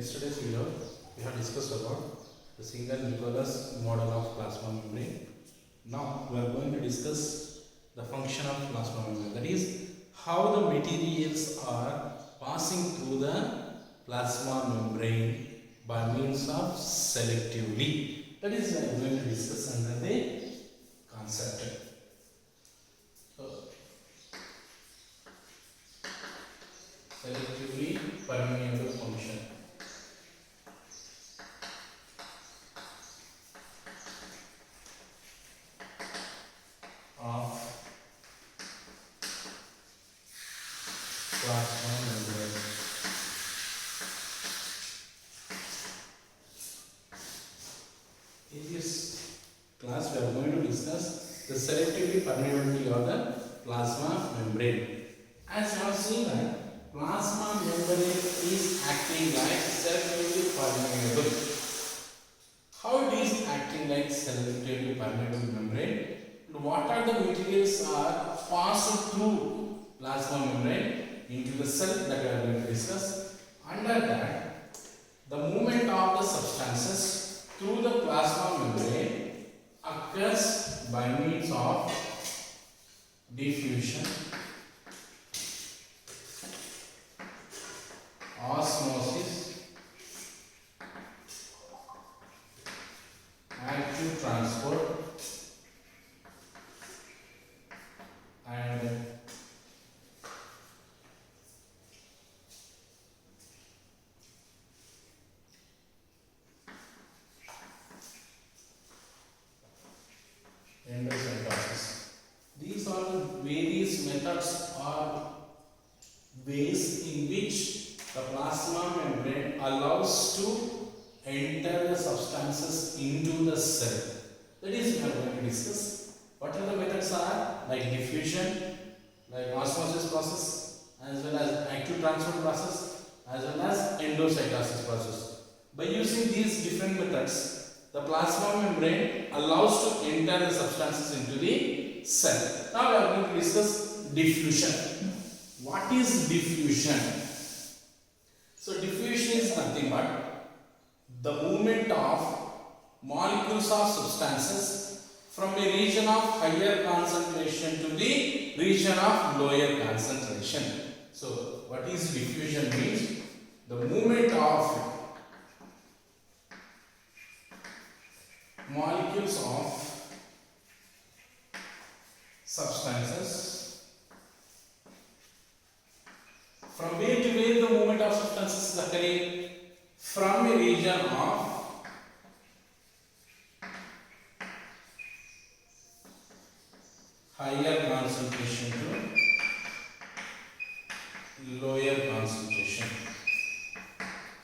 yesterday's video, we have discussed about the single nucleus model of plasma membrane. Now we are going to discuss the function of plasma membrane. That is, how the materials are passing through the plasma membrane by means of selectively. That is, we are going to discuss under the concept. So, selectively permeable function. Of plasma membrane. In this class, we are going to discuss the selectively permeability of the plasma membrane. As you have seen that plasma membrane is acting like selectively permeable. How it is acting like selectively permeable membrane? What are the materials are passed through plasma membrane into the cell that we are going to discuss. Under that, the movement of the substances through the plasma membrane occurs by means of diffusion, osmosis, active transport, and endocytosis. These are the various methods or ways in which the plasma membrane allows to enter the substances into the cell. That is, we are going to discuss what are the methods are, like diffusion, like osmosis process, as well as active transfer process, as well as endocytosis process. By using these different methods, the plasma membrane allows to enter the substances into the cell. Now we are going to discuss diffusion. What is diffusion? So diffusion is nothing but the movement of molecules of substances from a region of higher concentration to the region of lower concentration. So what is diffusion means? The movement of molecules of substances from where to where the movement of substances is occurring? From a region of higher concentration to lower concentration.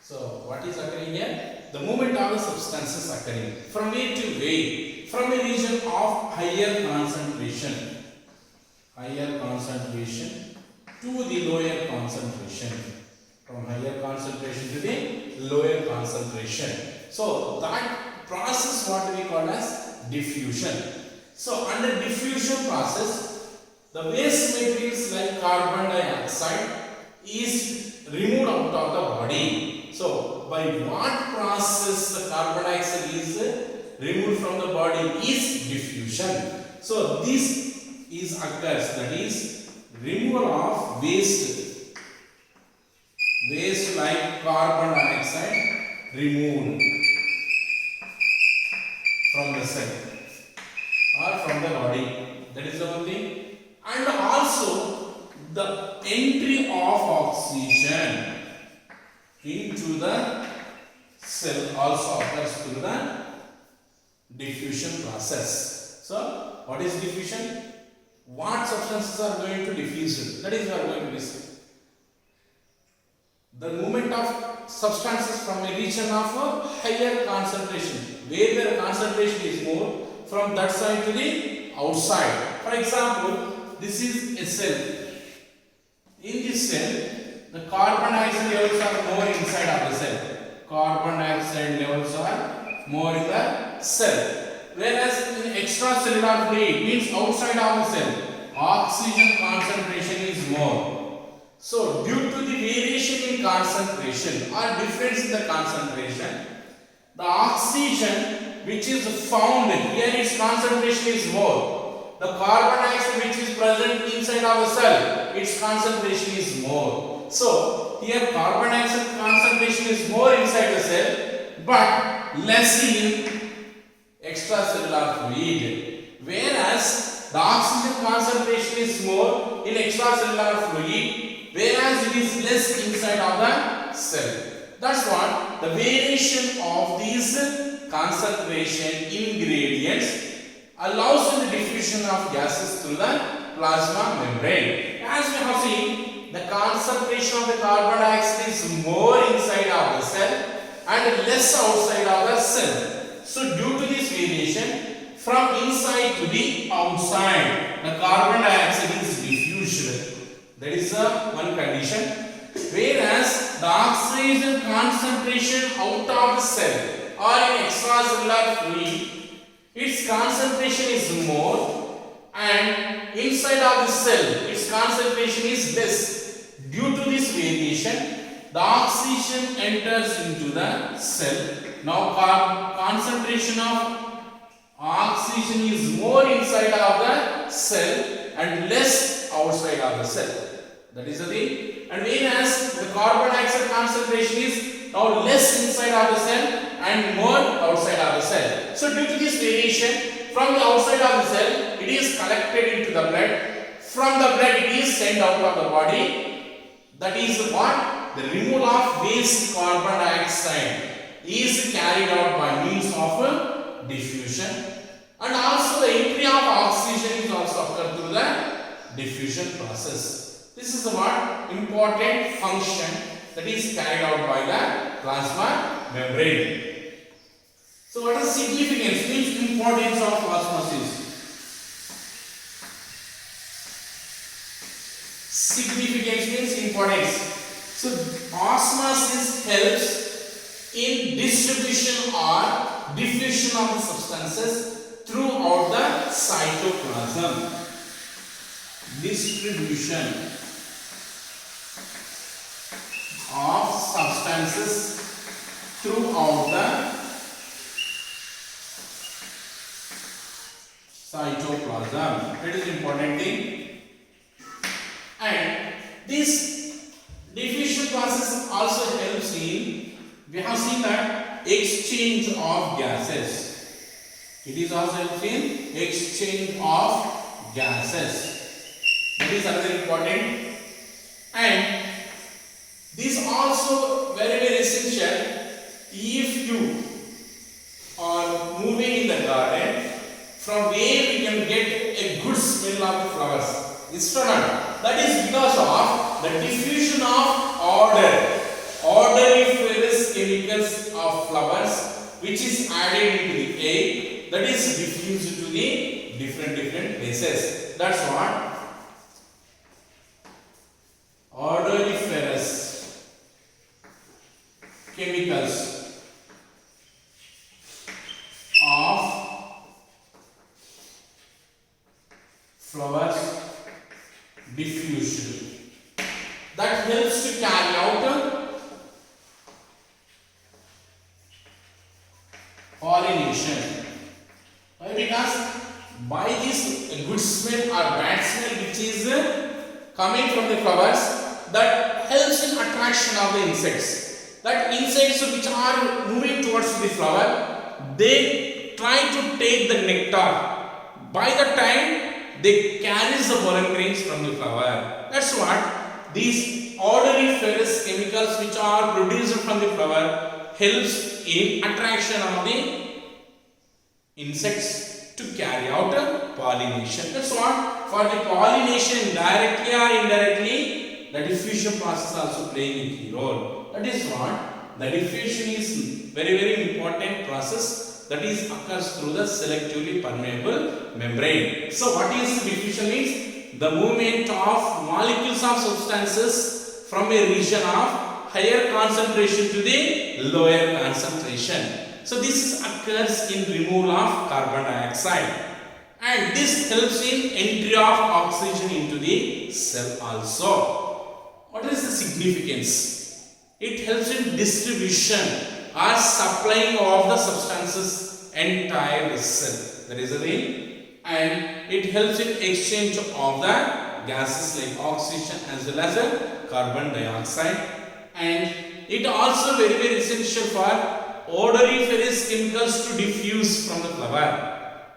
So what is occurring here? The movement of the substances occurring from where to where? From a region of higher concentration to the lower concentration. From higher concentration to the lower concentration. So that process what we call as diffusion. So under diffusion process, the waste materials like carbon dioxide is removed out of the body. So by what process the carbon dioxide is removed from the body is diffusion. So this is occurs, that is removal of waste like carbon dioxide removed from the cell or from the body. That is the one thing. And also the entry of oxygen into the cell also occurs through the diffusion process. So what is diffusion? What substances are going to diffuse? That is what we are going to discuss. The movement of substances from a region of a higher concentration, where the concentration is more, from that side to the outside. For example, this is a cell. In this cell, the carbon dioxide levels are more inside of the cell. Carbon dioxide levels are more in the cell. Whereas in extracellular fluid, means outside of the cell, oxygen concentration is more. So due to the variation in concentration or difference in the concentration, the oxygen which is found here, its concentration is more. The carbon dioxide which is present inside of the cell, its concentration is more. So here carbon dioxide concentration is more inside the cell but less in extracellular fluid, whereas the oxygen concentration is more in extracellular fluid, whereas it is less inside of the cell. That's what the variation of these concentration in gradients allows in the diffusion of gases through the plasma membrane. As we have seen, the concentration of the carbon dioxide is more inside of the cell and less outside of the cell. So due to this variation from inside to the outside, the carbon dioxide is diffused. That is one condition. Whereas the oxygen concentration out of the cell or in extracellular fluid, its concentration is more, and inside of the cell its concentration is less. Due to this variation, the oxygen enters into the cell. Now concentration of oxygen is more inside of the cell and less outside of the cell. That is the thing. And whereas the carbon dioxide concentration is now less inside of the cell and more outside of the cell. So due to this variation, from the outside of the cell, it is collected into the blood. From the blood, it is sent out of the body. That is what? The removal of waste carbon dioxide is carried out by means of diffusion. And also the entry of oxygen is also occurred through the diffusion process. This is what important function that is carried out by the plasma membrane. So what is significance, means importance of osmosis? Significance means importance. So osmosis helps in distribution or diffusion of the substances throughout the cytoplasm. Distribution of substances throughout the cytoplasm. That is important thing. And this diffusion process also helps in, we have seen that, exchange of gases. It is also helps in exchange of gases. That is another important. And this also very essential if you are moving in the garden, from where we can get a good smell of the flowers. Is or not? That is because of the diffusion of odoriferous chemicals of flowers which is added into the air, that is diffused to the different places. That's what odoriferous chemicals of flowers diffused. That helps to carry out pollination. Why? Because by this good smell or bad smell which is coming from the flowers, that helps in attraction of the insects. That insects which are moving towards the flower, they try to take the nectar. By the time they carry the pollen grains from the flower. That's what these odoriferous chemicals which are produced from the flower helps in attraction of the insects to carry out pollination. That's what, for the pollination directly or indirectly, the diffusion process also playing a key role. That is what the diffusion is very important process that is occurs through the selectively permeable membrane. So what is diffusion means? The movement of molecules of substances from a region of higher concentration to the lower concentration. So this occurs in removal of carbon dioxide, and this helps in entry of oxygen into the cell also. What is the significance? It helps in distribution or supplying of the substances entire cell. That is the thing. And it helps in exchange of the gases like oxygen as well as carbon dioxide. And it also very essential for odoriferous chemicals to diffuse from the flower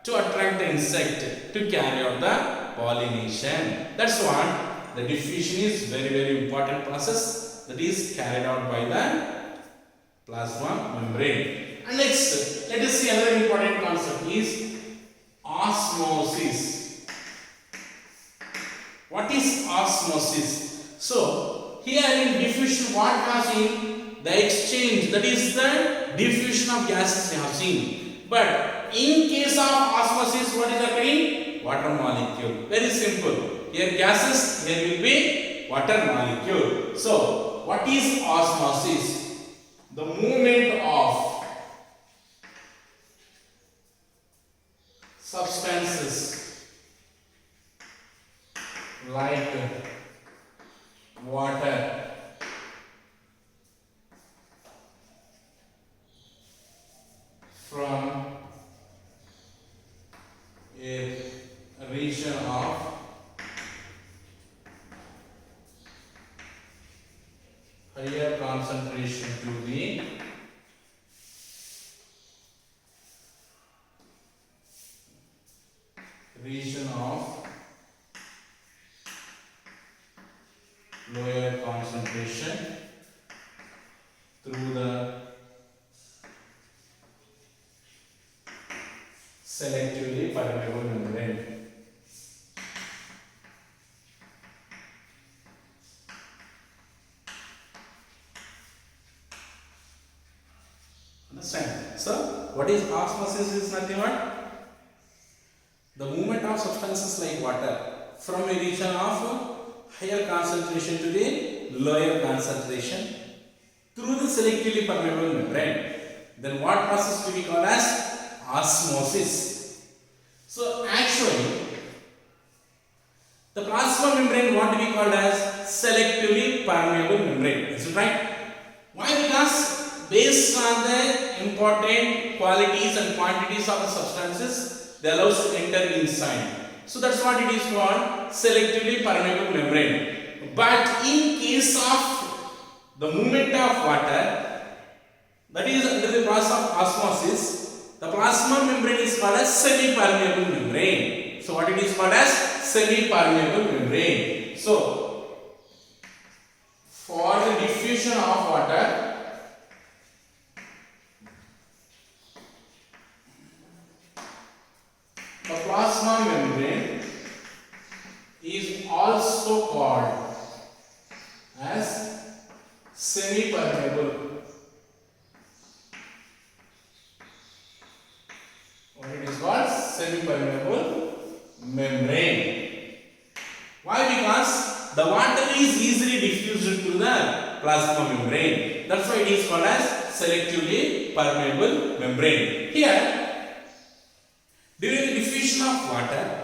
to attract the insect to carry out the pollination. That's what the diffusion is very important process that is carried out by the plasma membrane. And next, let us see another important concept is osmosis. What is osmosis? So, here in diffusion, what we have seen? The exchange, that is the diffusion of gases we have seen. But in case of osmosis, what is occurring? Water molecule. Very simple. Here gases, here will be water molecule. So, what is osmosis? The movement of substances like water from a region of higher concentration to the region of lower concentration through the selectively permeable membrane. Understand? So, what is osmosis? Is nothing but the movement of substances like water from a region of higher concentration to the lower concentration through the selectively permeable membrane. Then what process to be called as osmosis? So actually, the plasma membrane what to be called as selectively permeable membrane. Is it right? Why? Because based on the important qualities and quantities of the substances, they allow us to enter inside. So that's what it is called selectively permeable membrane. But in case of the movement of water, that is under the process of osmosis, the plasma membrane is called as semi-permeable membrane. So what it is called as semi-permeable membrane. So for the diffusion of water, the plasma membrane is also called as semi-permeable. What it is called? Semi-permeable membrane. Why? Because the water is easily diffused to the plasma membrane. That's why it is called as selectively permeable membrane. Here, during the diffusion of water,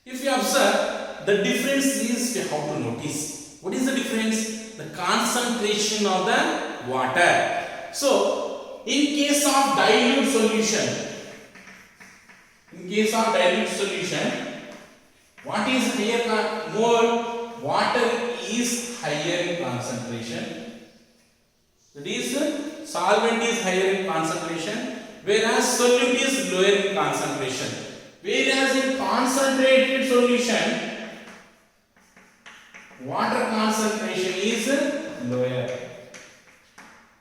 if you observe, the difference is we have to notice. What is the difference? The concentration of the water. So, in case of dilute solution, what is higher? More water is higher in concentration. That is, solvent is higher in concentration, whereas solute is lower in concentration. Whereas in concentrated solution, water concentration is lower.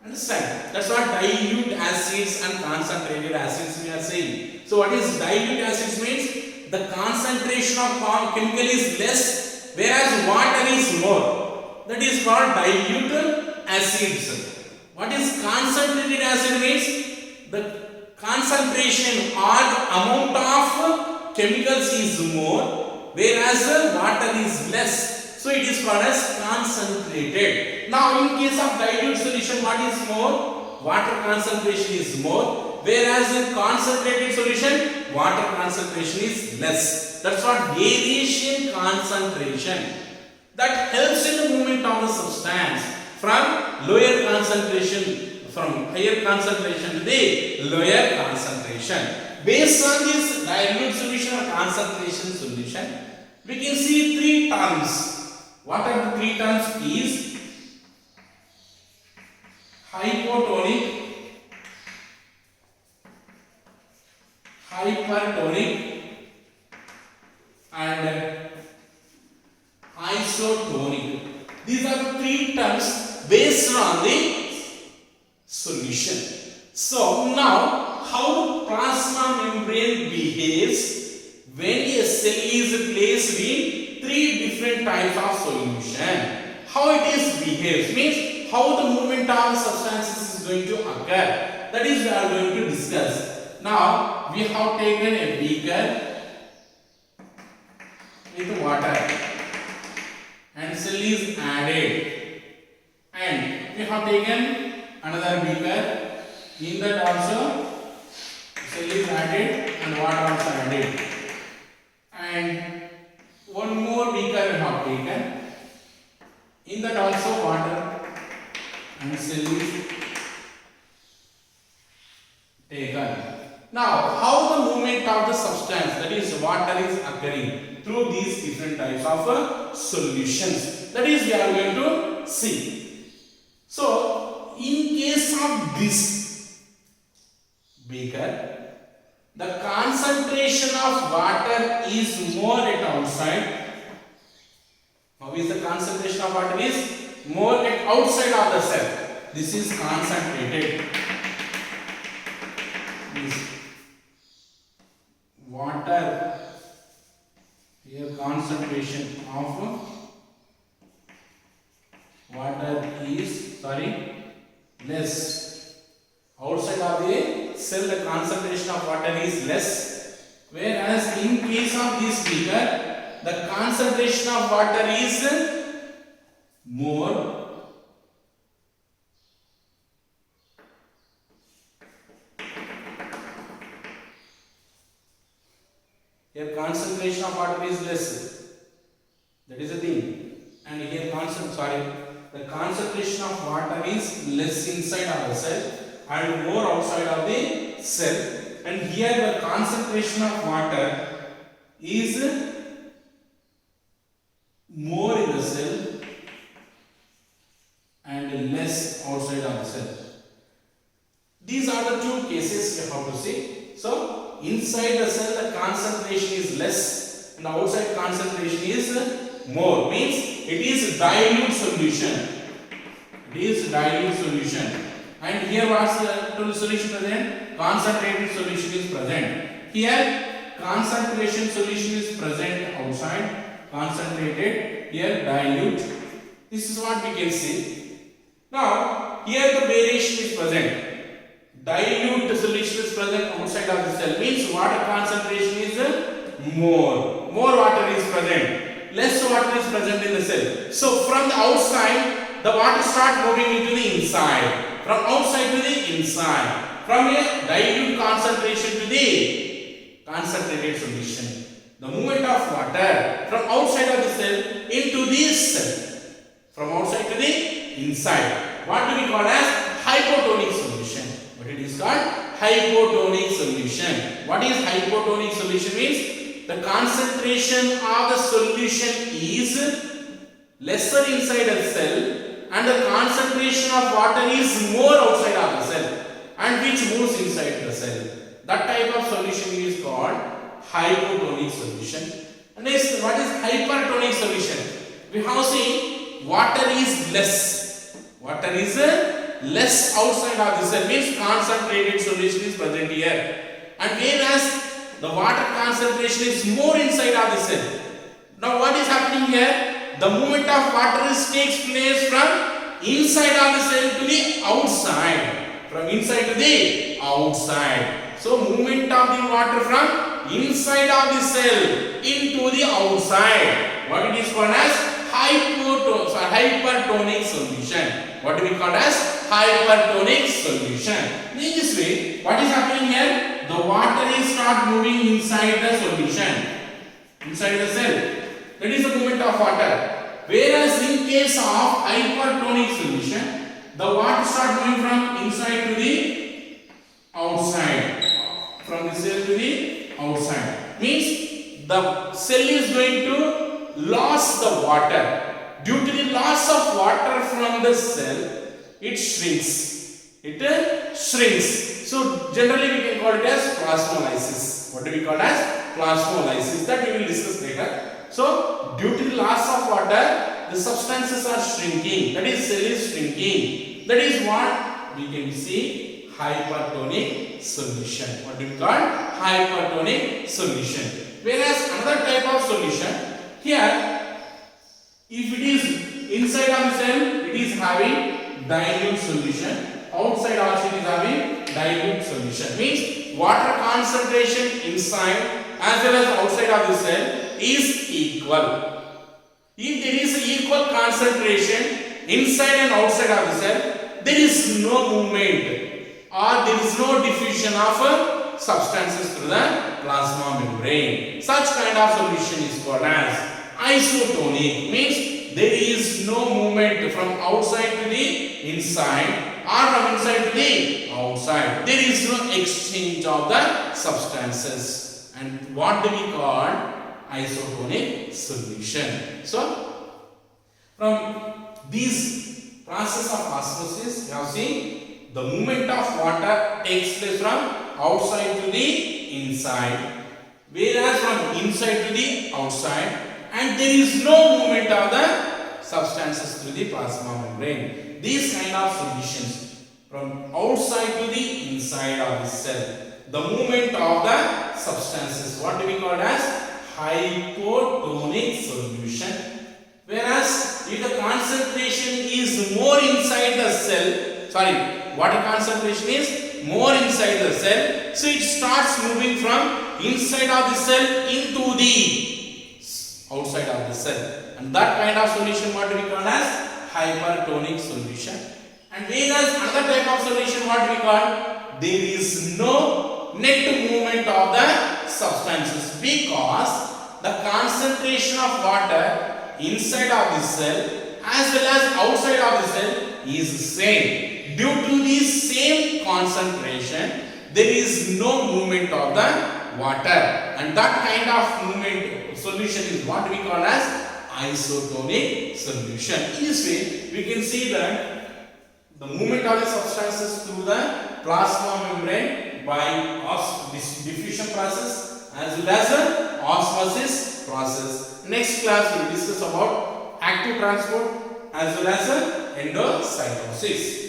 Understand? That's what dilute acids and concentrated acids we are saying. So what is dilute acids means? The concentration of chemical is less, whereas water is more. That is called dilute acids. What is concentrated acid means? The concentration or amount of chemicals is more, whereas water is less. So it is called as concentrated. Now in case of dilute solution, what is more? Water concentration is more, whereas in concentrated solution, water concentration is less. That's what variation concentration. that helps in the movement of the substance from lower concentration, from higher concentration to the lower concentration. Based on this dilute solution or concentration solution, we can see three terms. What are the three terms? Is hypotonic, hypertonic and isotonic. These are the three terms based on the solution. So now, how the plasma membrane behaves when a cell is placed in three different types of solution. How it is behaves means how the movement of substances is going to occur. That is we are going to discuss. Now we have taken a beaker with water and cell is added, and we have taken another beaker. In that also cell is added and water also added, and one more beaker we have taken. In that also water and cell is taken. Now, how the movement of the substance, that is water, is occurring through these different types of solutions. That is we are going to see. So, in case of this beaker, the concentration of water is more at outside. How is the concentration of water is more at outside of the cell? This is concentrated. This water, here concentration of water is less. Outside of the cell the concentration of water is less, whereas in case of this beaker the concentration of water is more. Here concentration of water is less. That is the thing. And here the concentration of water is less inside of the cell and more outside of the cell. And here the concentration of water is more in the cell and less outside of the cell. These are the two cases we have to see. So, inside the cell the concentration is less and outside concentration is more. Means it is dilute solution. It is dilute solution. And here what's the total solution present? Concentrated solution is present. Here concentration solution is present outside. Concentrated, here dilute. This is what we can see. Now, here the variation is present. Dilute solution is present outside of the cell. Means water concentration is more. More water is present. Less water is present in the cell. So, from the outside, the water starts moving into the inside. From outside to the inside. From a dilute concentration to the concentrated solution. The movement of water from outside of the cell into this cell, from outside to the inside. What do we call as hypotonic solution? What it is called? Hypotonic solution. What is hypotonic solution means? The concentration of the solution is lesser inside the cell and the concentration of water is more outside of the cell and which moves inside the cell. That type of solution is called hypotonic solution. And next, what is hypertonic solution? We have seen water is less. Water is less outside of the cell, means concentrated solution is present here. And whereas the water concentration is more inside of the cell. Now what is happening here? The movement of water takes place from inside of the cell to the outside. From inside to the outside. So movement of the water from inside of the cell into the outside. What it is called as hypertonic solution. What do we call as hypertonic solution? In this way, what is happening here? The water is not moving inside the solution, inside the cell. That is the movement of water. Whereas Whereas in case of hypertonic solution, the water start moving from inside to the outside, from the cell to the outside. Means the cell is going to lose the water. Due to the loss of water from the cell, it shrinks. It shrinks. So generally we can call it as plasmolysis. What do we call as plasmolysis? That we will discuss later. So due to the loss of water, the substances are shrinking. That is, cell is shrinking. That is what we can see hypertonic solution. What do we call hypertonic solution? Whereas another type of solution, here if it is inside of the cell, it is having dilute solution. Outside also it is having dilute solution. Means water concentration inside as well as outside of the cell is equal. If there is an equal concentration inside and outside of the cell, there is no movement or there is no diffusion of substances through the plasma membrane. Such kind of solution is called as isotonic. Means there is no movement from outside to the inside or from inside to the outside. There is no exchange of the substances. And what do we call isotonic solution? So from this process of osmosis, you have seen the movement of water takes place from outside to the inside, whereas from inside to the outside, and there is no movement of the substances through the plasma membrane. These kind of solutions from outside to the inside of the cell, the movement of the substances, what do we call as hypotonic solution. Whereas if the concentration is more inside the cell, water concentration is more inside the cell, so it starts moving from inside of the cell into the outside of the cell, and that kind of solution what do we call as hypertonic solution. And whereas another type of solution what we call, there is no net movement of the substances because the concentration of water inside of the cell as well as outside of the cell is same. Due to the same concentration, there is no movement of the water, and that kind of movement solution is what we call as isotonic solution. In this way, we can see that the movement of the substances through the plasma membrane by diffusion process as well as the osmosis process. Next class we will discuss about active transport as well as endocytosis.